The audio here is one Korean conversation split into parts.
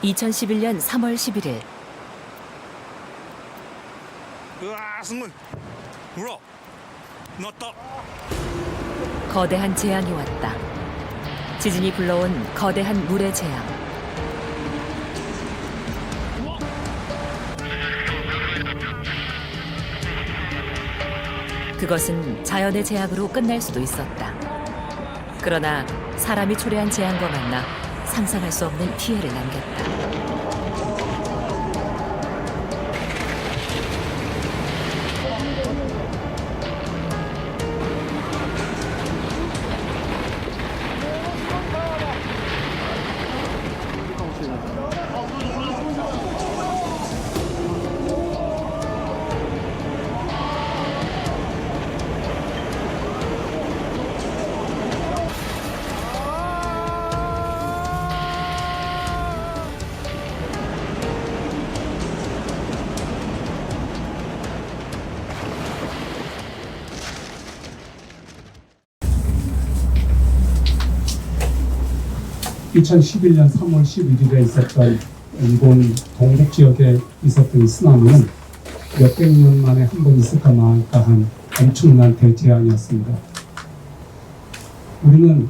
2011년 3월 11일 승문 울어 넣었다. 거대한 재앙이 왔다. 지진이 불러온 거대한 물의 재앙. 그것은 자연의 재앙으로 끝날 수도 있었다. 그러나 사람이 초래한 재앙과 만나 상상할 수 없는 피해를 남겼다. 2011년 3월 11일에 있었던 일본 동북 지역에 있었던 이 쓰나미는 몇백 년 만에 한 번 있을까 말까 한 엄청난 대재앙이었습니다. 우리는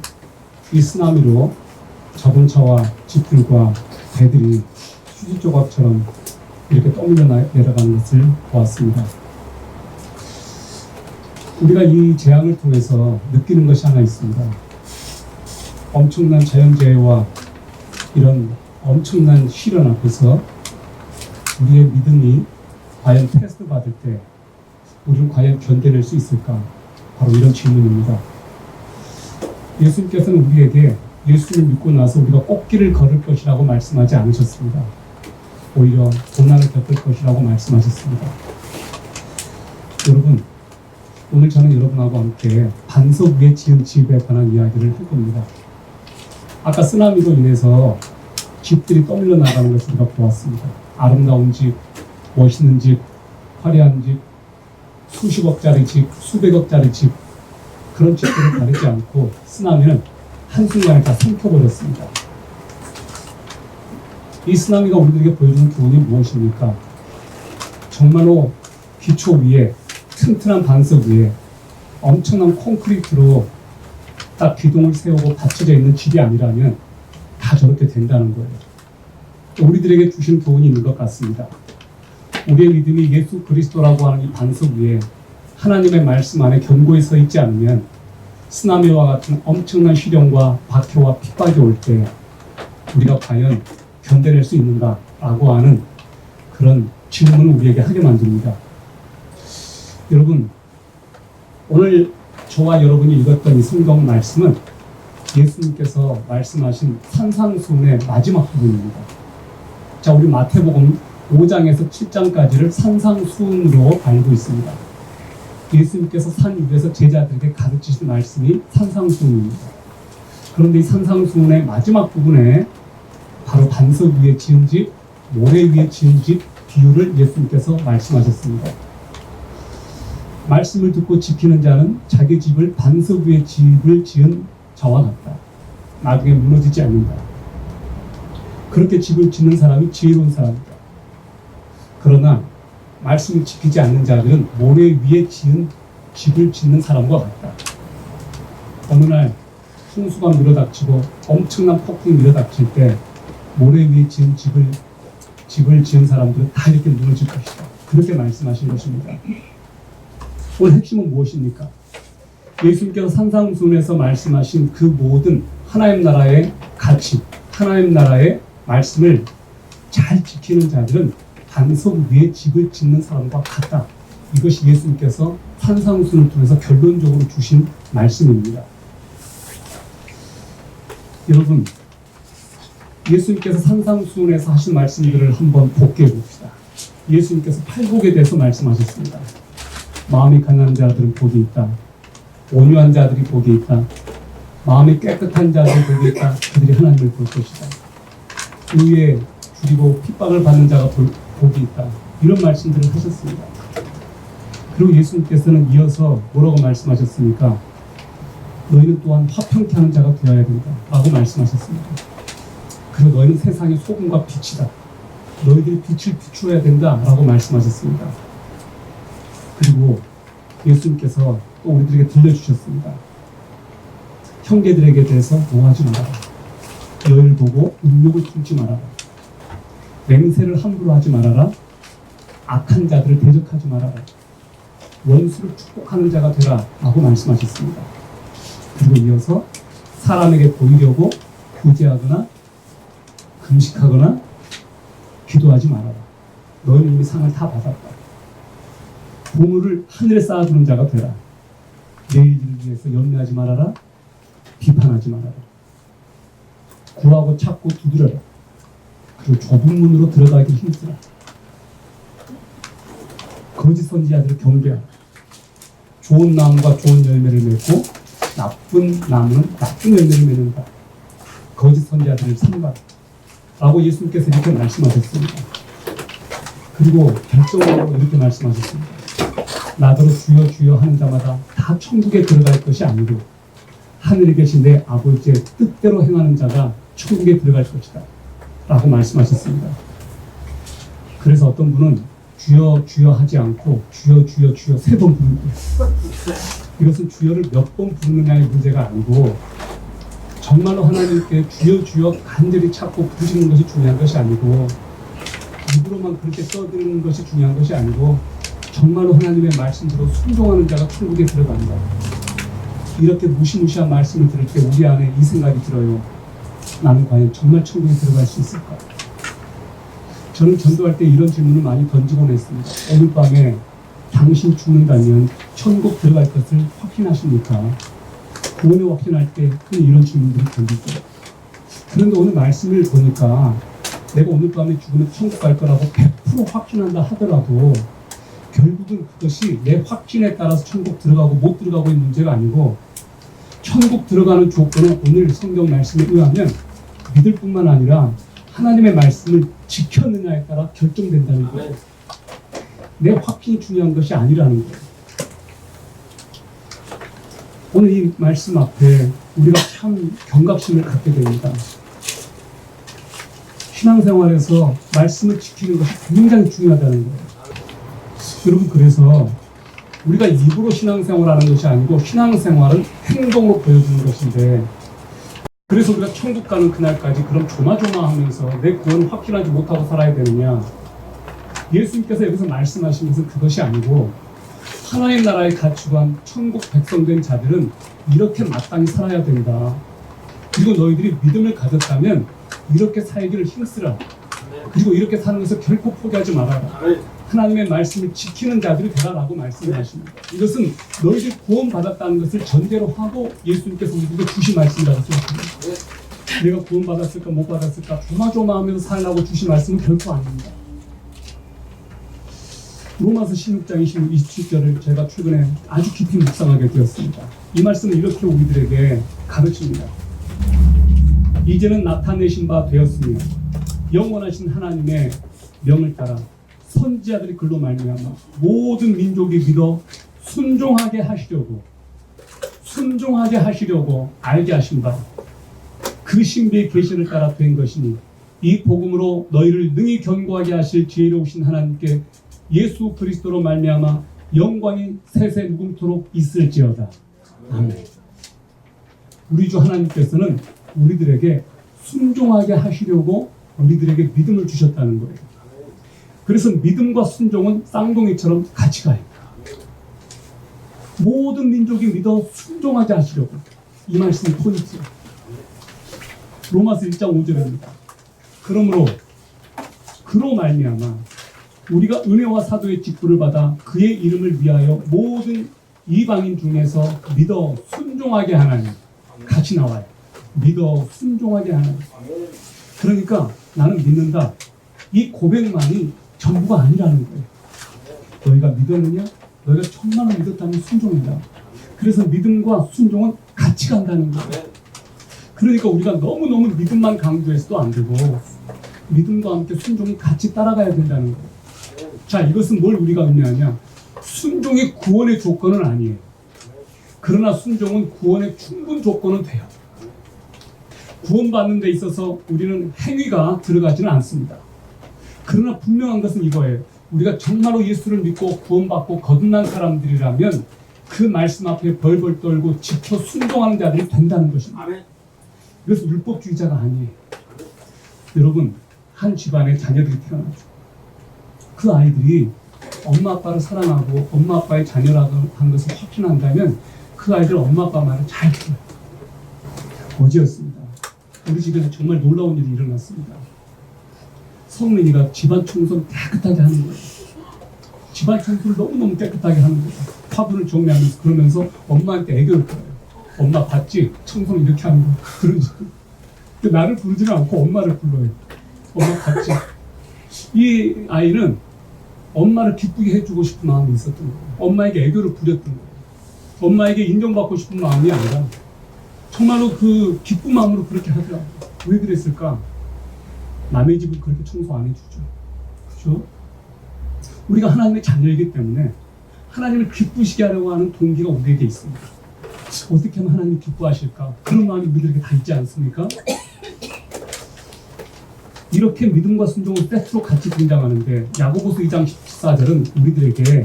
이 쓰나미로 자동차와 집들과 배들이 휴지 조각처럼 이렇게 떠밀려 내려가는 것을 보았습니다. 우리가 이 재앙을 통해서 느끼는 것이 하나 있습니다. 엄청난 자연재해와 이런 엄청난 시련 앞에서 우리의 믿음이 과연 테스트 받을 때 우리는 과연 견뎌낼 수 있을까? 바로 이런 질문입니다. 예수님께서는 우리에게 예수를 믿고 나서 우리가 꽃길을 걸을 것이라고 말씀하지 않으셨습니다. 오히려 고난을 겪을 것이라고 말씀하셨습니다. 여러분, 오늘 저는 여러분하고 함께 반석 위에 지은 집에 관한 이야기를 할 겁니다. 아까 쓰나미로 인해서 집들이 떠밀려 나가는 것을 우리가 보았습니다. 아름다운 집, 멋있는 집, 화려한 집, 수십억짜리 집, 수백억짜리 집, 그런 집들을 가리지 않고 쓰나미는 한순간에 다 삼켜버렸습니다. 이 쓰나미가 우리들에게 보여주는 교훈이 무엇입니까? 정말로 기초 위에, 튼튼한 반석 위에 엄청난 콘크리트로 딱 기둥을 세우고 받쳐져 있는 집이 아니라면 다 저렇게 된다는 거예요. 우리들에게 주신 교훈이 있는 것 같습니다. 우리의 믿음이 예수 그리스도라고 하는 이 반석 위에 하나님의 말씀 안에 견고히 서 있지 않으면 쓰나미와 같은 엄청난 시련과 박해와 핍박이 올 때 우리가 과연 견뎌낼 수 있는가라고 하는 그런 질문을 우리에게 하게 만듭니다. 여러분, 오늘 저와 여러분이 읽었던 이 성경 말씀은 예수님께서 말씀하신 산상수훈의 마지막 부분입니다. 자, 우리 마태복음 5장에서 7장까지를 산상수훈으로 알고 있습니다. 예수님께서 산 위에서 제자들에게 가르치신 말씀이 산상수훈입니다. 그런데 이 산상수훈의 마지막 부분에 바로 반석 위에 지은 집, 모래 위에 지은 집 비유를 예수님께서 말씀하셨습니다. 말씀을 듣고 지키는 자는 자기 집을 반석 위에 집을 지은 자와 같다. 나중에 무너지지 않는다. 그렇게 집을 짓는 사람이 지혜로운 사람이다. 그러나 말씀을 지키지 않는 자들은 모래 위에 지은 집을 짓는 사람과 같다. 어느 날 홍수가 밀어닥치고 엄청난 폭풍이 밀어닥칠 때 모래 위에 지은 집을 지은 사람들은 다 이렇게 무너질 것이다. 그렇게 말씀하신 것입니다. 오늘 핵심은 무엇입니까? 예수님께서 산상수훈에서 말씀하신 그 모든 하나님 나라의 가치, 하나님 나라의 말씀을 잘 지키는 자들은 반석 위에 집을 짓는 사람과 같다. 이것이 예수님께서 산상수훈을 통해서 결론적으로 주신 말씀입니다. 여러분, 예수님께서 산상수훈에서 하신 말씀들을 한번 복기해 봅시다. 예수님께서 팔복에 대해서 말씀하셨습니다. 마음이 가난한 자들은 복이 있다. 온유한 자들이 복이 있다. 마음이 깨끗한 자들이 복이 있다. 그들이 하나님을 볼 것이다. 의에 줄이고 핍박을 받는 자가 복이 있다. 이런 말씀들을 하셨습니다. 그리고 예수님께서는 이어서 뭐라고 말씀하셨습니까? 너희는 또한 화평케 하는 자가 되어야 된다 라고 말씀하셨습니다. 그리고 너희는 세상의 소금과 빛이다. 너희들이 빛을 비추어야 된다라고 말씀하셨습니다. 그리고 예수님께서 또 우리들에게 들려주셨습니다. 형제들에게 대해서 노하지 말아라. 여인을 보고 음욕을 품지 말아라. 맹세를 함부로 하지 말아라. 악한 자들을 대적하지 말아라. 원수를 축복하는 자가 되라 라고 말씀하셨습니다. 그리고 이어서 사람에게 보이려고 구제하거나 금식하거나 기도하지 말아라. 너희는 이미 상을 다 받았다. 보물을 하늘에 쌓아두는 자가 되라. 내일을 위해서 염려하지 말아라. 비판하지 말아라. 구하고 찾고 두드려라. 그리고 좁은 문으로 들어가기 힘쓰라. 거짓 선지자들을 경계하라. 좋은 나무가 좋은 열매를 맺고 나쁜 나무는 나쁜 열매를 맺는다. 거짓 선지자들을 삼가라. 라고 예수님께서 이렇게 말씀하셨습니다. 그리고 결정적으로 이렇게 말씀하셨습니다. 나더러 주여 주여 하는 자마다 다 천국에 들어갈 것이 아니고 하늘에 계신 내 아버지의 뜻대로 행하는 자가 천국에 들어갈 것이다 라고 말씀하셨습니다. 그래서 어떤 분은 주여 주여 하지 않고 주여 주여 주여 3번 부르는 거예요. 이것은 주여를 몇 번 부르느냐의 문제가 아니고 정말로 하나님께 주여 주여 간절히 찾고 부르시는 것이 중요한 것이 아니고 입으로만 그렇게 써드리는 것이 중요한 것이 아니고 정말로 하나님의 말씀대로 순종하는 자가 천국에 들어간다. 이렇게 무시무시한 말씀을 들을 때 우리 안에 이 생각이 들어요. 나는 과연 정말 천국에 들어갈 수 있을까? 저는 전도할 때 이런 질문을 많이 던지곤 했습니다. 오늘 밤에 당신 죽는다면 천국 들어갈 것을 확신하십니까? 구원을 확신할 때 흔히 이런 질문들을 던지죠. 그런데 오늘 말씀을 보니까 내가 오늘 밤에 죽으면 천국 갈 거라고 100% 확신한다 하더라도 결국은 그것이 내 확신에 따라서 천국 들어가고 못 들어가고의 문제가 아니고 천국 들어가는 조건은 오늘 성경 말씀에 의하면 믿을 뿐만 아니라 하나님의 말씀을 지켰느냐에 따라 결정된다는 거예요. 내 확신이 중요한 것이 아니라는 거예요. 오늘 이 말씀 앞에 우리가 참 경각심을 갖게 됩니다. 신앙생활에서 말씀을 지키는 것이 굉장히 중요하다는 거예요. 여러분, 그래서 우리가 입으로 신앙생활하는 것이 아니고 신앙생활은 행동으로 보여주는 것인데, 그래서 우리가 천국 가는 그날까지 그럼 조마조마하면서 내 구원을 확신하지 못하고 살아야 되느냐? 예수님께서 여기서 말씀하신 것은 그것이 아니고 하나님 나라의 가치관, 천국 백성된 자들은 이렇게 마땅히 살아야 된다. 그리고 너희들이 믿음을 가졌다면 이렇게 살기를 힘쓰라. 그리고 이렇게 사는 것을 결코 포기하지 말아라. 하나님의 말씀을 지키는 자들이 되라라고 말씀을 하십니다. 이것은 너희들이 구원받았다는 것을 전제로 하고 예수님께서 우리에게 주신 말씀이라고 생각합니다. 내가 구원받았을까 못 받았을까 조마조마하면서 살라고 주신 말씀은 결코 아닙니다. 로마서 16장 27절을 제가 최근에 아주 깊이 묵상하게 되었습니다. 이 말씀은 이렇게 우리들에게 가르칩니다. 이제는 나타내신 바 되었으며 영원하신 하나님의 명을 따라 선지자들이 글로 말미암아 모든 민족이 믿어 순종하게 하시려고 알게 하신 바 그 신비의 계시를 따라 된 것이니 이 복음으로 너희를 능히 견고하게 하실 지혜로우신 하나님께 예수 그리스도로 말미암아 영광이 세세 무궁토록 있을지어다. 아멘. 우리 주 하나님께서는 우리들에게 순종하게 하시려고 우리들에게 믿음을 주셨다는 거예요. 그래서 믿음과 순종은 쌍둥이처럼 같이 가요. 모든 민족이 믿어 순종하게 하시려고. 이 말씀이 포인트예요. 로마서 1장 5절입니다. 그러므로 그로 말미암아 우리가 은혜와 사도의 직분을 받아 그의 이름을 위하여 모든 이방인 중에서 믿어 순종하게 하나니. 같이 나와요. 믿어 순종하게 하나니. 그러니까 나는 믿는다. 이 고백만이 전부가 아니라는 거예요. 너희가 믿었느냐? 너희가 정말로 믿었다면 순종이다. 그래서 믿음과 순종은 같이 간다는 거예요. 그러니까 우리가 너무너무 믿음만 강조해서도 안 되고 믿음과 함께 순종이 같이 따라가야 된다는 거예요. 자, 이것은 뭘 우리가 의미하냐? 순종이 구원의 조건은 아니에요. 그러나 순종은 구원의 충분 조건은 돼요. 구원받는 데 있어서 우리는 행위가 들어가지는 않습니다. 그러나 분명한 것은 이거예요. 우리가 정말로 예수를 믿고 구원받고 거듭난 사람들이라면 그 말씀 앞에 벌벌 떨고 지켜 순종하는 자들이 된다는 것입니다. 그래서 율법주의자가 아니에요. 여러분, 한 집안에 자녀들이 태어나죠. 그 아이들이 엄마 아빠를 사랑하고 엄마 아빠의 자녀라고 한 것을 확신한다면 그 아이들 엄마 아빠 말을 잘 들어요. 어제였습니다. 우리 집에서 정말 놀라운 일이 일어났습니다. 성민이가 집안 청소를 깨끗하게 하는 거예요. 집안 청소를 너무너무 깨끗하게 하는 거예요. 화분을 정리하면서 그러면서 엄마한테 애교를 부려요. 엄마 봤지? 청소는 이렇게 하는 거. 그러지. 나를 부르지는 않고 엄마를 불러요. 엄마 봤지? 이 아이는 엄마를 기쁘게 해주고 싶은 마음이 있었던 거예요. 엄마에게 애교를 부렸던 거예요. 엄마에게 인정받고 싶은 마음이 아니라 정말로 그 기쁜 마음으로 그렇게 하더라고요. 왜 그랬을까? 남의 집을 그렇게 청소 안 해주죠. 그죠? 우리가 하나님의 자녀이기 때문에 하나님을 기쁘시게 하려고 하는 동기가 우리에게 있습니다. 어떻게 하면 하나님이 기뻐하실까? 그런 마음이 우리들에게 다 있지 않습니까? 이렇게 믿음과 순종을 세트로 같이 등장하는데 야고보서 2장 14절은 우리들에게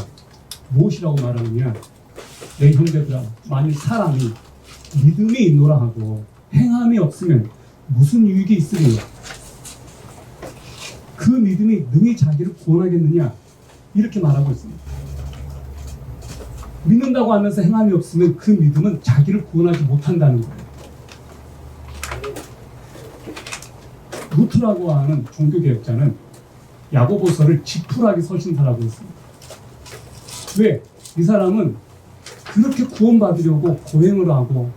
무엇이라고 말하느냐? 내 형제들아, 만일 사람이 믿음이 있노라 하고 행함이 없으면 무슨 유익이 있으리요? 그 믿음이 능히 자기를 구원하겠느냐? 이렇게 말하고 있습니다. 믿는다고 하면서 행함이 없으면 그 믿음은 자기를 구원하지 못한다는 거예요. 루트라고 하는 종교개혁자는 야고보서를 지푸라기 서신사라고 했습니다. 왜? 이 사람은 그렇게 구원받으려고 고행을 하고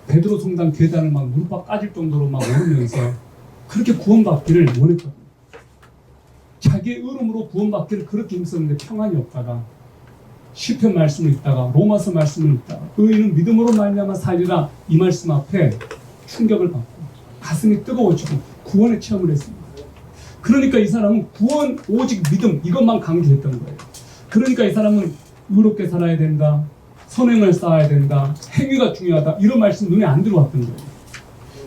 베드로 성당 계단을 막 무릎 까질 정도로 막 오르면서 그렇게 구원받기를 원했거든요. 자기의 의름으로 구원받기를 그렇게 힘썼는데 평안이 없다가 시편 말씀을 읽다가 로마서 말씀을 읽다가 의인은 믿음으로 말미암아 살리라 이 말씀 앞에 충격을 받고 가슴이 뜨거워지고 구원의 체험을 했습니다. 그러니까 이 사람은 구원 오직 믿음 이것만 강조했던 거예요. 그러니까 이 사람은 의롭게 살아야 된다, 선행을 쌓아야 된다, 행위가 중요하다 이런 말씀 눈에 안 들어왔던 거예요.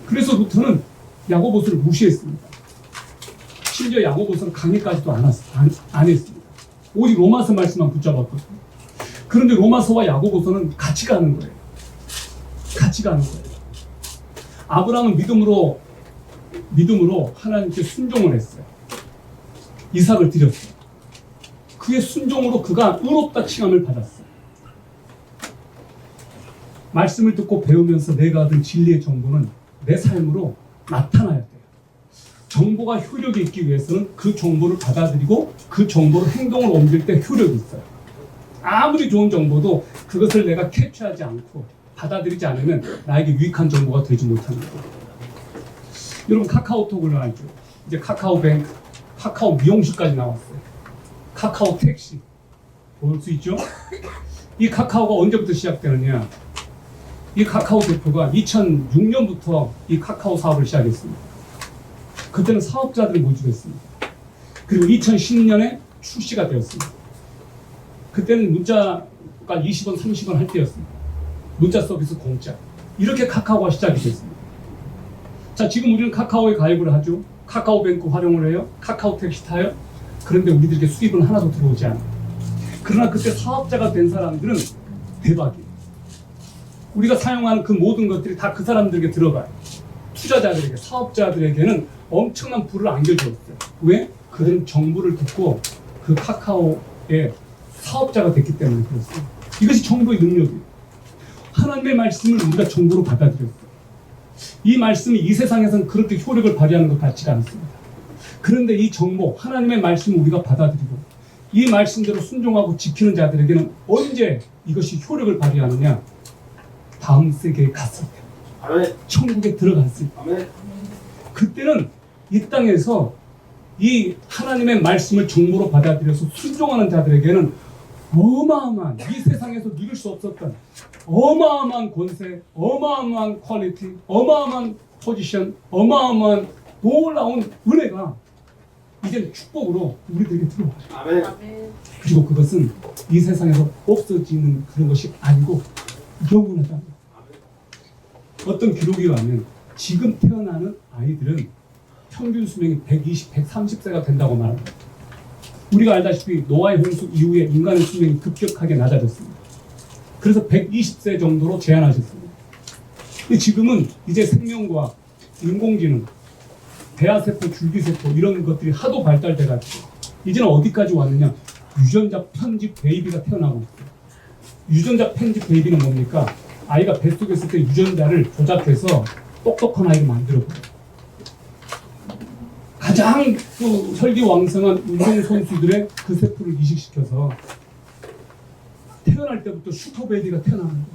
그래서 루터는 야고보서를 무시했습니다. 심지어 야고보서는 강의까지도 안 했습니다. 오직 로마서 말씀만 붙잡았거든요. 그런데 로마서와 야고보서는 같이 가는 거예요. 같이 가는 거예요. 아브라함은 믿음으로 하나님께 순종을 했어요. 이삭을 드렸어요. 그의 순종으로 그가 의롭다 칭함을 받았어요. 말씀을 듣고 배우면서 내가 얻은 진리의 정보는 내 삶으로 나타나야 돼요. 정보가 효력이 있기 위해서는 그 정보를 받아들이고 그 정보로 행동을 옮길 때 효력이 있어요. 아무리 좋은 정보도 그것을 내가 캡처하지 않고 받아들이지 않으면 나에게 유익한 정보가 되지 못하는 거예요. 여러분 카카오톡을 알죠? 이제 카카오뱅크, 카카오 미용실까지 나왔어요. 카카오 택시 볼 수 있죠? 이 카카오가 언제부터 시작되느냐? 이 카카오 대표가 2006년부터 이 카카오 사업을 시작했습니다. 그때는 사업자들이 모집했습니다. 그리고 2010년에 출시가 되었습니다. 그때는 문자가 20원, 30원 할 때였습니다. 문자 서비스 공짜. 이렇게 카카오가 시작이 됐습니다. 자, 지금 우리는 카카오에 가입을 하죠. 카카오뱅크 활용을 해요. 카카오 택시 타요. 그런데 우리들에게 수입은 하나도 들어오지 않아요. 그러나 그때 사업자가 된 사람들은 대박이에요. 우리가 사용하는 그 모든 것들이 다 그 사람들에게 들어가요. 투자자들에게, 사업자들에게는 엄청난 부를 안겨주었어요. 왜? 그들은 정보를 듣고 그 카카오의 사업자가 됐기 때문에 그렇습니다. 이것이 정보의 능력이에요. 하나님의 말씀을 우리가 정보로 받아들였어요. 이 말씀이 이 세상에서는 그렇게 효력을 발휘하는 것 같지가 않습니다. 그런데 이 정보, 하나님의 말씀을 우리가 받아들이고 이 말씀대로 순종하고 지키는 자들에게는 언제 이것이 효력을 발휘하느냐? 다음 세계에 갔을 때, 아멘. 천국에 들어갔을 때, 아멘. 그때는 이 땅에서 이 하나님의 말씀을 정보로 받아들여서 순종하는 자들에게는 어마어마한, 이 세상에서 누릴 수 없었던 어마어마한 권세, 어마어마한 퀄리티, 어마어마한 포지션, 어마어마한 놀라운 은혜가 이제 축복으로 우리들에게 들어와요. 아멘. 그리고 그것은 이 세상에서 없어지는 그런 것이 아니고 영원하다. 어떤 기록이 가면 지금 태어나는 아이들은 평균 수명이 120, 130세가 된다고 말합니다. 우리가 알다시피 노아의 홍수 이후에 인간의 수명이 급격하게 낮아졌습니다. 그래서 120세 정도로 제한하셨습니다. 근데 지금은 이제 생명과학, 인공지능, 배아세포, 줄기세포 이런 것들이 하도 발달돼가지고 이제는 어디까지 왔느냐? 유전자 편집 베이비가 태어나고 있어요. 유전자 편집 베이비는 뭡니까? 아이가 뱃속에 있을 때 유전자를 조작해서 똑똑한 아이를 만들어버려요. 가장 그 혈기왕성한 운동선수들의 그 세포를 이식시켜서 태어날 때부터 슈퍼베이비가 태어나는 거예요.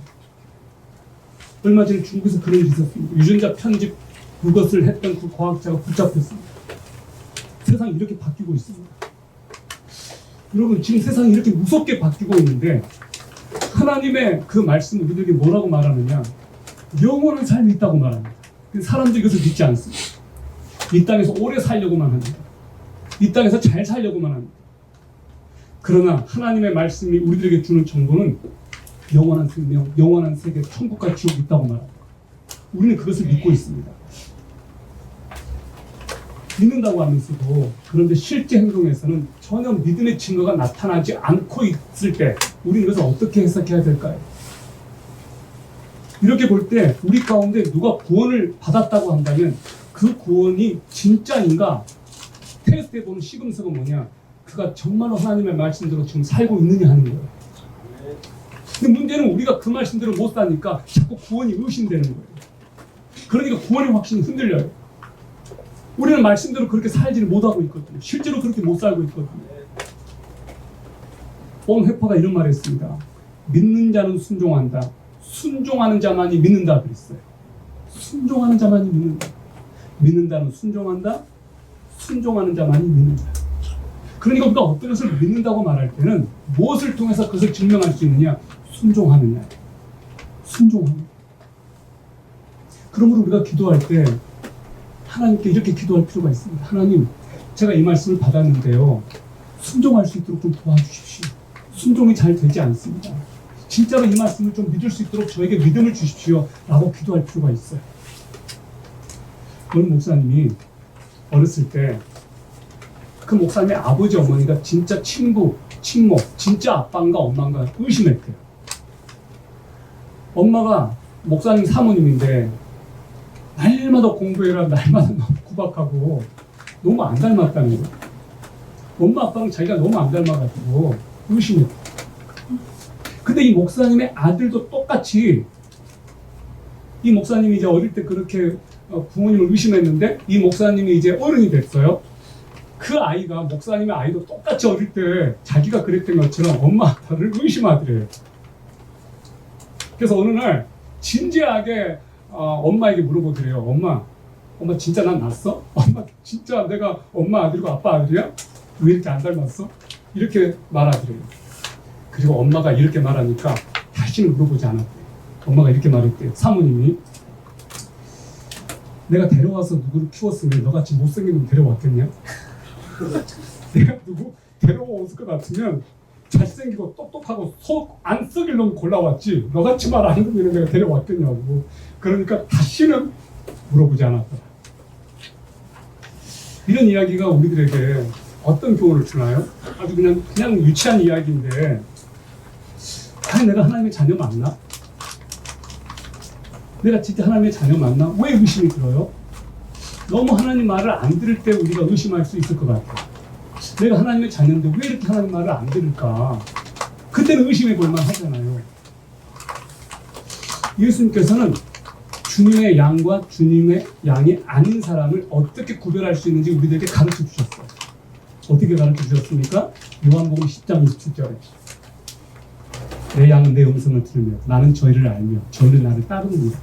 얼마 전에 중국에서 그런 일이 있었습니다. 유전자 편집 그것을 했던 그 과학자가 붙잡혔습니다. 세상이 이렇게 바뀌고 있습니다. 여러분, 지금 세상이 이렇게 무섭게 바뀌고 있는데 하나님의 그 말씀은 우리들에게 뭐라고 말하느냐? 영원한 삶이 있다고 말합니다. 사람들이 이것을 믿지 않습니다. 이 땅에서 오래 살려고만 합니다. 이 땅에서 잘 살려고만 합니다. 그러나 하나님의 말씀이 우리들에게 주는 정보는 영원한 생명, 영원한 세계, 천국과 지옥이 있다고 말합니다. 우리는 그것을 믿고 있습니다. 믿는다고 하면서도 그런데 실제 행동에서는 전혀 믿음의 증거가 나타나지 않고 있을 때 우리는 이것을 어떻게 해석해야 될까요? 이렇게 볼 때 우리 가운데 누가 구원을 받았다고 한다면 그 구원이 진짜인가 테스트해보는 시금석은 뭐냐? 그가 정말로 하나님의 말씀대로 지금 살고 있느냐 하는 거예요. 근데 문제는 우리가 그 말씀대로 못 사니까 자꾸 구원이 의심되는 거예요. 그러니까 구원의 확신이 흔들려요. 우리는 말씀대로 그렇게 살지를 못하고 있거든요. 실제로 그렇게 못 살고 있거든요. 본회파가 이런 말을 했습니다. 믿는 자는 순종한다. 순종하는 자만이 믿는다 그랬어요. 순종하는 자만이 믿는다. 믿는다는 순종한다. 순종하는 자만이 믿는다. 그러니까 우리가 어떤 것을 믿는다고 말할 때는 무엇을 통해서 그것을 증명할 수 있느냐? 순종하느냐. 순종하느냐. 그러므로 우리가 기도할 때 하나님께 이렇게 기도할 필요가 있습니다. 하나님, 제가 이 말씀을 받았는데요. 순종할 수 있도록 좀 도와주십시오. 순종이 잘 되지 않습니다. 진짜로 이 말씀을 좀 믿을 수 있도록 저에게 믿음을 주십시오. 라고 기도할 필요가 있어요. 어느 목사님이 어렸을 때 그 목사님의 아버지 어머니가 진짜 친부, 친모, 진짜 아빠인가 엄마인가 의심했대요. 엄마가 목사님 사모님인데 날마다 공부해라, 날마다 구박하고 너무 안 닮았다는 거예요. 엄마 아빠는 자기가 너무 안 닮아가지고 의심했대요. 근데 이 목사님의 아들도 똑같이 이 목사님이 이제 어릴 때 그렇게 부모님을 의심했는데 이 목사님이 이제 어른이 됐어요. 그 아이가 목사님의 아이도 똑같이 어릴 때 자기가 그랬던 것처럼 엄마 아빠를 의심하더래요. 그래서 어느 날 진지하게 엄마에게 물어보더래요. 엄마 진짜 난 낳았어? 엄마 진짜 내가 엄마 아들이고 아빠 아들이야? 왜 이렇게 안 닮았어? 이렇게 말하더래요. 그리고 엄마가 이렇게 말하니까 다시는 물어보지 않았대요. 엄마가 이렇게 말했대요. 사모님이 내가 데려와서 누구를 키웠으면 너같이 못생긴 놈 데려왔겠냐? 내가 누구 데려왔을 것 같으면 잘생기고 똑똑하고 속 안 썩일 놈 골라왔지 너같이 말 안 듣는 내가 데려왔겠냐고. 그러니까 다시는 물어보지 않았더라. 이런 이야기가 우리들에게 어떤 교훈을 주나요? 아주 그냥 유치한 이야기인데 과연 내가 하나님의 자녀 맞나? 내가 진짜 하나님의 자녀 맞나? 왜 의심이 들어요? 너무 하나님 말을 안 들을 때 우리가 의심할 수 있을 것 같아요. 내가 하나님의 자녀인데 왜 이렇게 하나님 말을 안 들을까? 그때는 의심해 볼 만하잖아요. 예수님께서는 주님의 양과 주님의 양이 아닌 사람을 어떻게 구별할 수 있는지 우리들에게 가르쳐 주셨어요. 어떻게 가르쳐 주셨습니까? 요한복음 10장 27절에 내 양은 내 음성을 들으며 나는 저희를 알며 저희는 나를 따르느니라.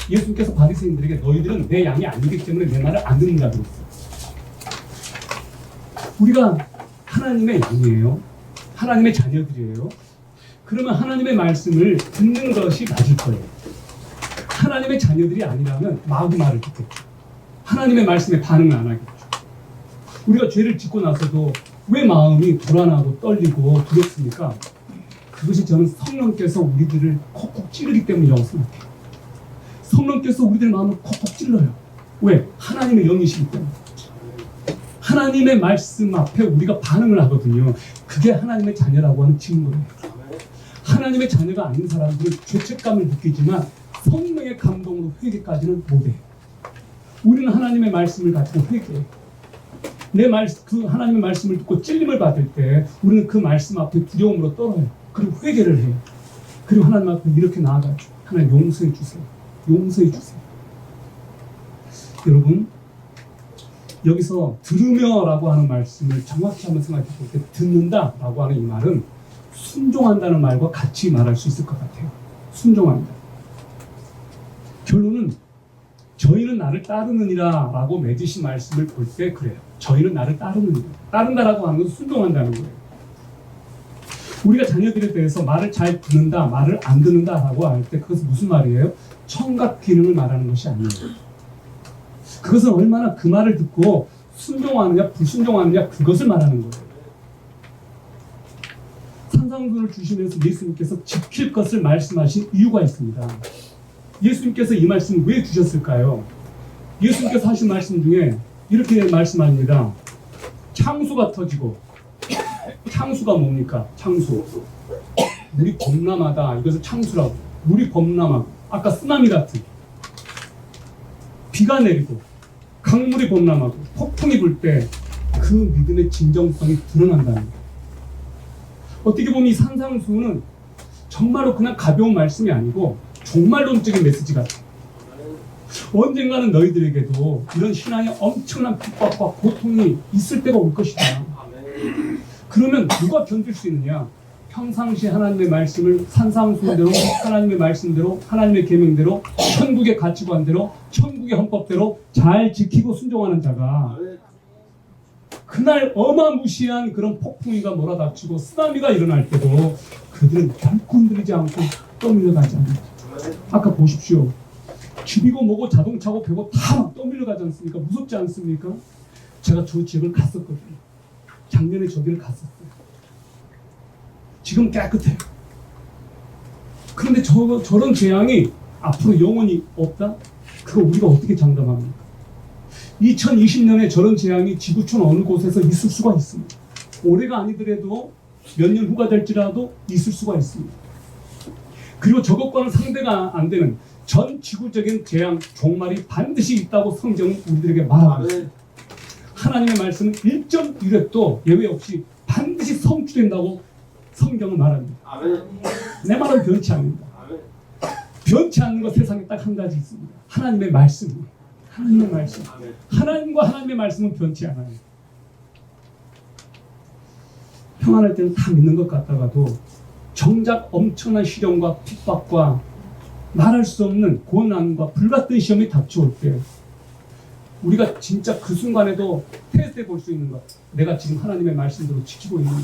예수님께서 바리새인들에게 너희들은 내 양이 아니기 때문에 내 말을 안 듣는다 그랬어요. 우리가 하나님의 양이에요. 하나님의 자녀들이에요. 그러면 하나님의 말씀을 듣는 것이 맞을 거예요. 하나님의 자녀들이 아니라면 마구 말을 듣겠죠. 하나님의 말씀에 반응을 안 하겠죠. 우리가 죄를 짓고 나서도 왜 마음이 불안하고 떨리고 두렵습니까? 그것이 저는 성령께서 우리들을 콕콕 찌르기 때문이라고 생각해요. 성령께서 우리들 마음을 콕콕 찔러요. 왜? 하나님의 영이시기 때문에. 하나님의 말씀 앞에 우리가 반응을 하거든요. 그게 하나님의 자녀라고 하는 증거예요. 하나님의 자녀가 아닌 사람들은 죄책감을 느끼지만 성령의 감동으로 회개까지는 못해요. 우리는 하나님의 말씀을 가지고 회개해요. 그 하나님의 말씀을 듣고 찔림을 받을 때 우리는 그 말씀 앞에 두려움으로 떨어요. 그리고 회개를 해요. 그리고 하나님 앞에 이렇게 나아가죠. 하나님 용서해 주세요. 용서해 주세요. 여러분, 여기서 들으며라고 하는 말씀을 정확히 한번 생각해 볼 때 듣는다라고 하는 이 말은 순종한다는 말과 같이 말할 수 있을 것 같아요. 순종한다. 결론은 저희는 나를 따르느니라 라고 맺으신 말씀을 볼 때 그래요. 저희는 나를 따르느니라. 따른다라고 하는 것은 순종한다는 거예요. 우리가 자녀들에 대해서 말을 잘 듣는다, 말을 안 듣는다라고 할 때 그것은 무슨 말이에요? 청각 기능을 말하는 것이 아니에요. 그것은 얼마나 그 말을 듣고 순종하느냐 불순종하느냐 그것을 말하는 거예요. 산상수를 주시면서 예수님께서 지킬 것을 말씀하신 이유가 있습니다. 예수님께서 이 말씀을 왜 주셨을까요? 예수님께서 하신 말씀 중에 이렇게 말씀합니다. 창수가 터지고, 창수가 뭡니까? 창수. 물이 범람하다. 이것을 창수라고. 물이 범람하고, 아까 쓰나미 같은. 비가 내리고, 강물이 범람하고, 폭풍이 불 때 그 믿음의 진정성이 드러난다는 거예요. 어떻게 보면 이 산상수는 정말로 그냥 가벼운 말씀이 아니고 종말론적인 메시지 같아요. 언젠가는 너희들에게도 이런 신앙의 엄청난 핍박과 고통이 있을 때가 올 것이다. 그러면 누가 견딜 수 있느냐? 평상시 하나님의 말씀을 산상수대로 하나님의 말씀대로 하나님의 계명대로 천국의 가치관대로 천국의 헌법대로 잘 지키고 순종하는 자가 그날 어마무시한 그런 폭풍이가 몰아닥치고 쓰나미가 일어날 때도 그들은 결코 흔들리지 않고 떠밀려가지 않는다. 아까 보십시오. 집이고 뭐고 자동차고 배고 다 막 떠밀려가지 않습니까? 무섭지 않습니까? 제가 저 지역을 갔었거든요. 작년에 저기를 갔었어요. 지금 깨끗해요. 그런데 저런 재앙이 앞으로 영원히 없다? 그거 우리가 어떻게 장담합니까? 2020년에 저런 재앙이 지구촌 어느 곳에서 있을 수가 있습니다. 올해가 아니더라도 몇 년 후가 될지라도 있을 수가 있습니다. 그리고 저것과는 상대가 안 되는 전 지구적인 재앙, 종말이 반드시 있다고 성경은 우리들에게 말하고 있습니다. 하나님의 말씀은 1.1획도 예외 없이 반드시 성취된다고 성경은 말합니다. 내 말은 변치 않는다. 변치 않는 것 세상에 딱 한 가지 있습니다. 하나님의 말씀. 하나님의 말씀. 하나님과 하나님의 말씀은 변치 않아요. 평안할 때는 다 믿는 것 같다가도 정작 엄청난 시련과 핍박과 말할 수 없는 고난과 불같은 시험이 닥쳐올 때 우리가 진짜 그 순간에도 테스트해 볼 수 있는 것, 내가 지금 하나님의 말씀대로 지키고 있는가,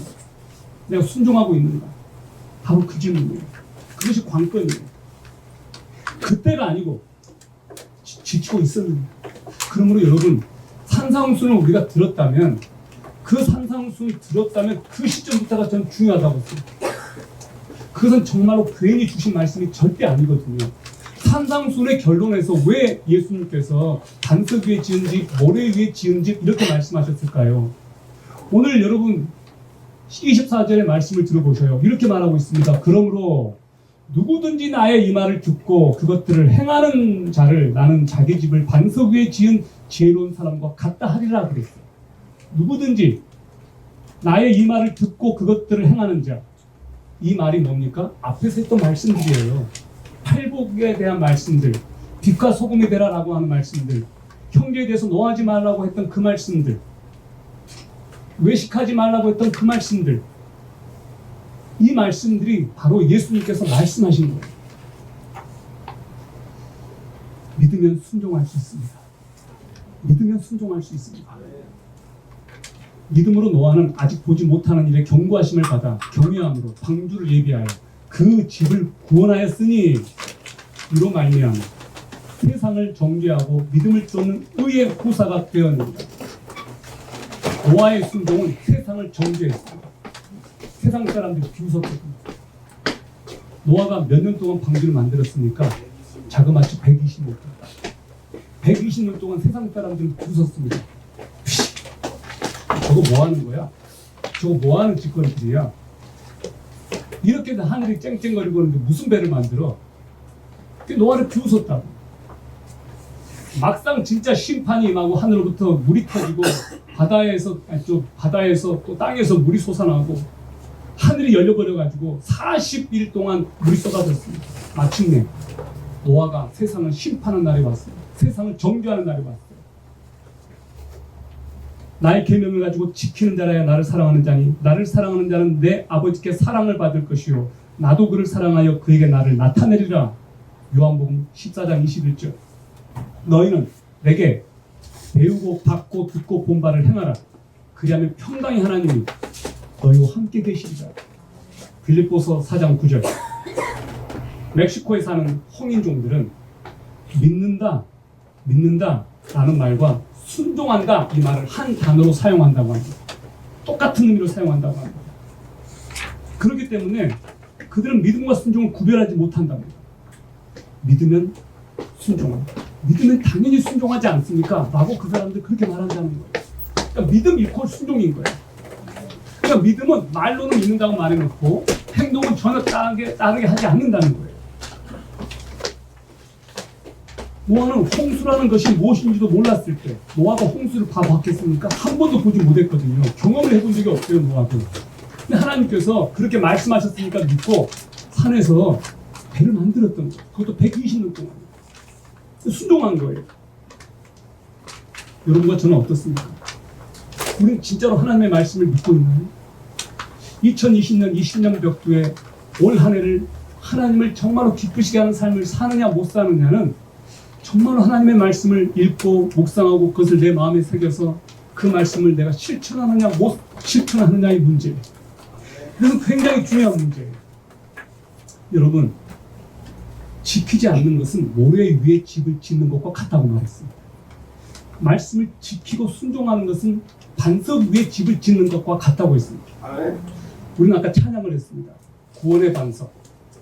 내가 순종하고 있는가, 바로 그 질문이에요. 그것이 관건이에요. 그때가 아니고 지키고 있었는가. 그러므로 여러분, 산상수는 우리가 들었다면 그 산상수를 들었다면 그 시점부터가 전 중요하다고 생각해요. 그것은 정말로 괜히 주신 말씀이 절대 아니거든요. 산상수의 결론에서 왜 예수님께서 반석 위에 지은 집, 모래 위에 지은 집 이렇게 말씀하셨을까요? 오늘 여러분 24절의 말씀을 들어보셔요. 이렇게 말하고 있습니다. 그러므로 누구든지 나의 이 말을 듣고 그것들을 행하는 자를 나는 자기 집을 반석 위에 지은 지혜로운 사람과 같다 하리라 그랬어요. 누구든지 나의 이 말을 듣고 그것들을 행하는 자. 이 말이 뭡니까? 앞에서 했던 말씀들이에요. 팔복에 대한 말씀들, 빛과 소금이 되라라고 하는 말씀들, 형제에 대해서 노하지 말라고 했던 그 말씀들, 외식하지 말라고 했던 그 말씀들, 이 말씀들이 바로 예수님께서 말씀하신 거예요. 믿으면 순종할 수 있습니다. 믿으면 순종할 수 있습니다. 믿음으로 노아는 아직 보지 못하는 일에 경고하심을 받아 경외함으로 방주를 예비하여 그 집을 구원하였으니 이로 말미암아 세상을 정죄하고 믿음을 쫓는 의의 후사가 되었습니다. 노아의 순종은 세상을 정죄했습니다. 세상 사람들이 비웃었거든요. 노아가 몇 년 동안 방주를 만들었습니까? 자그마치 120년 동안. 120년 동안 세상 사람들은 웃었습니다. 저거 뭐 하는 거야? 저거 뭐 하는 짓거리들이야? 이렇게 하늘이 쨍쨍거리고 있는데 무슨 배를 만들어? 노아를 비웃었다고. 막상 진짜 심판이 임하고 하늘로부터 물이 터지고 바다에서 또 땅에서 물이 솟아나고 하늘이 열려버려가지고 40일 동안 물이 쏟아졌습니다. 마침내 노아가 세상을 심판하는 날이 왔어요. 세상을 정죄하는 날이 왔어요. 나의 계명을 가지고 지키는 자라야 나를 사랑하는 자니 나를 사랑하는 자는 내 아버지께 사랑을 받을 것이요 나도 그를 사랑하여 그에게 나를 나타내리라. 요한복음 14장 21절. 너희는 내게 배우고 받고 듣고 본 바를 행하라. 그리하면 평강의 하나님이 너희와 함께 계시리라. 빌립보서 4장 9절. 멕시코에 사는 홍인종들은 믿는다 라는 말과 순종한다 이 말을 한 단어로 사용한다고 합니다. 똑같은 의미로 사용한다고 합니다. 그렇기 때문에 그들은 믿음과 순종을 구별하지 못한답니다. 믿으면 순종합니다. 믿으면 당연히 순종하지 않습니까? 라고 그 사람들 그렇게 말한다는 거예요. 그러니까 믿음 이퀄 순종인 거예요. 그러니까 믿음은 말로는 믿는다고 말해놓고 행동은 전혀 따르게 하지 않는다는 거예요. 노아는 홍수라는 것이 무엇인지도 몰랐을 때 노아가 홍수를 봐봤겠습니까? 한 번도 보지 못했거든요. 경험을 해본 적이 없어요, 노아도. 근데 하나님께서 그렇게 말씀하셨으니까 믿고 산에서 배를 만들었던 거예요. 그것도 120년 동안. 순종한 거예요. 여러분과 저는 어떻습니까? 우리는 진짜로 하나님의 말씀을 믿고 있나요? 2020년 20년 벽두에 올 한 해를 하나님을 정말로 기쁘시게 하는 삶을 사느냐 못 사느냐는 정말로 하나님의 말씀을 읽고 묵상하고 그것을 내 마음에 새겨서 그 말씀을 내가 실천하느냐 못 실천하느냐의 문제예요. 그래서 굉장히 중요한 문제예요. 여러분, 지키지 않는 것은 모래 위에 집을 짓는 것과 같다고 말했습니다. 말씀을 지키고 순종하는 것은 반석 위에 집을 짓는 것과 같다고 했습니다. 우리는 아까 찬양을 했습니다. 구원의 반석,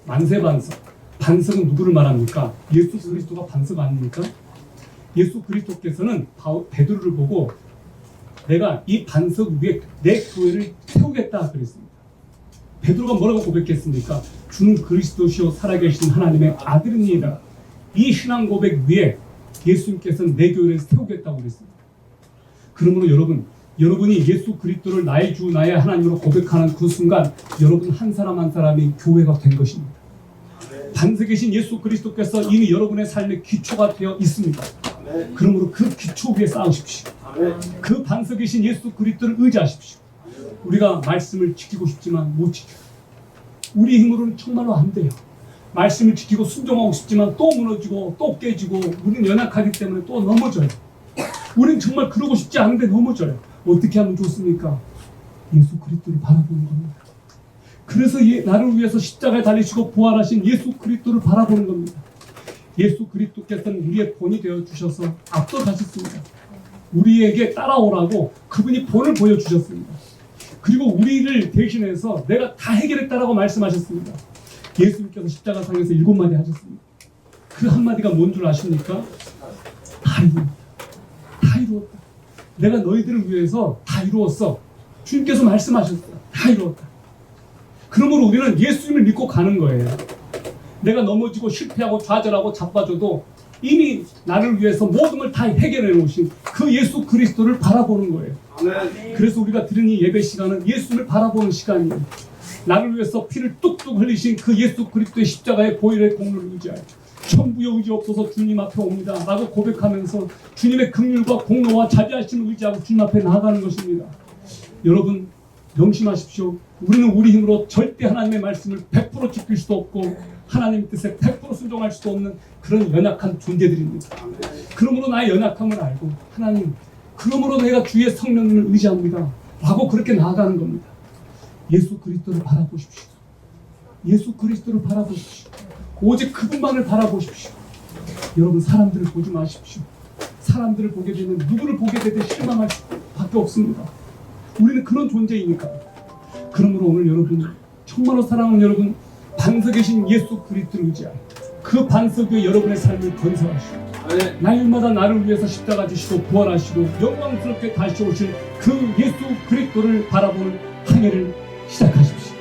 만세 반석. 반석은 누구를 말합니까? 예수 그리스도가 반석 아닙니까? 예수 그리스도께서는 베드로를 보고 내가 이 반석 위에 내 교회를 세우겠다 그랬습니다. 베드로가 뭐라고 고백했습니까? 주는 그리스도시요 살아계신 하나님의 아들입니다. 이 신앙 고백 위에 예수님께서는 내 교회를 세우겠다고 그랬습니다. 그러므로 여러분이 예수 그리스도를 나의 주 나의 하나님으로 고백하는 그 순간 여러분 한 사람 한 사람이 교회가 된 것입니다. 반석이신 예수 그리스도께서 이미 여러분의 삶의 기초가 되어 있습니다. 그러므로 그 기초 위에 쌓으십시오. 그 반석이신 예수 그리스도를 의지하십시오. 우리가 말씀을 지키고 싶지만 못 지켜요. 우리 힘으로는 정말로 안 돼요. 말씀을 지키고 순종하고 싶지만 또 무너지고 또 깨지고 우리는 연약하기 때문에 또 넘어져요. 우리는 정말 그러고 싶지 않은데 넘어져요. 어떻게 하면 좋습니까? 예수 그리스도를 바라보는 겁니다. 그래서 나를 위해서 십자가에 달리시고 부활하신 예수 그리스도를 바라보는 겁니다. 예수 그리스도께서는 우리의 본이 되어주셔서 앞서가셨습니다. 우리에게 따라오라고 그분이 본을 보여주셨습니다. 그리고 우리를 대신해서 내가 다 해결했다라고 말씀하셨습니다. 예수님께서 십자가상에서 7마디 하셨습니다. 그 한마디가 뭔 줄 아십니까? 다 이루었다. 다 이루었다. 내가 너희들을 위해서 다 이루었어. 주님께서 말씀하셨어요. 다 이루었다. 그러므로 우리는 예수님을 믿고 가는 거예요. 내가 넘어지고 실패하고 좌절하고 자빠져도 이미 나를 위해서 모든 걸 다 해결해 놓으신 그 예수 그리스도를 바라보는 거예요. 그래서 우리가 드리는 이 예배 시간은 예수를 바라보는 시간이에요. 나를 위해서 피를 뚝뚝 흘리신 그 예수 그리스도의 십자가의 보혈의 공로를 의지하여 천부의 의지 없어서 주님 앞에 옵니다 라고 고백하면서 주님의 긍휼과 공로와 자비하심을 의지하고 주님 앞에 나아가는 것입니다. 여러분 명심하십시오. 우리는 우리 힘으로 절대 하나님의 말씀을 100% 지킬 수도 없고 하나님 뜻에 100% 순종할 수도 없는 그런 연약한 존재들입니다. 그러므로 나의 연약함을 알고 하나님 그러므로 내가 주의 성령님을 의지합니다 라고 그렇게 나아가는 겁니다. 예수 그리스도를 바라보십시오. 예수 그리스도를 바라보십시오. 오직 그분만을 바라보십시오. 여러분 사람들을 보지 마십시오. 사람들을 보게 되면 누구를 보게 되든 실망할 수밖에 없습니다. 우리는 그런 존재이니까. 그러므로 오늘 여러분 정말로 사랑하는 여러분 반석이신 예수 그리스도를 의지하여 그 반석 위에 여러분의 삶을 건설하시고 날마다 나를 위해서 십자가 지시고 부활하시고 영광스럽게 다시 오실 그 예수 그리스도를 바라볼 항해를 시작하십시오.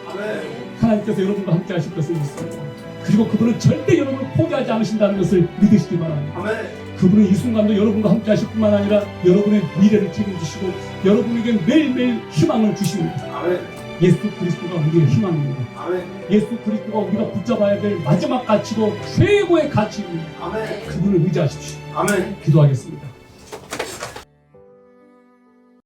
하나님께서 여러분과 함께 하실 것을 믿습니다. 그리고 그분은 절대 여러분을 포기하지 않으신다는 것을 믿으시기 바랍니다. 그분은 이 순간도 여러분과 함께 하실 뿐만 아니라 여러분의 미래를 책임지시고 여러분에게 매일매일 희망을 주십니다. 예수 그리스도가 우리의 희망입니다. 예수 그리스도가 우리가 붙잡아야 될 마지막 가치고 최고의 가치입니다. 그분을 의지하십시오. 기도하겠습니다.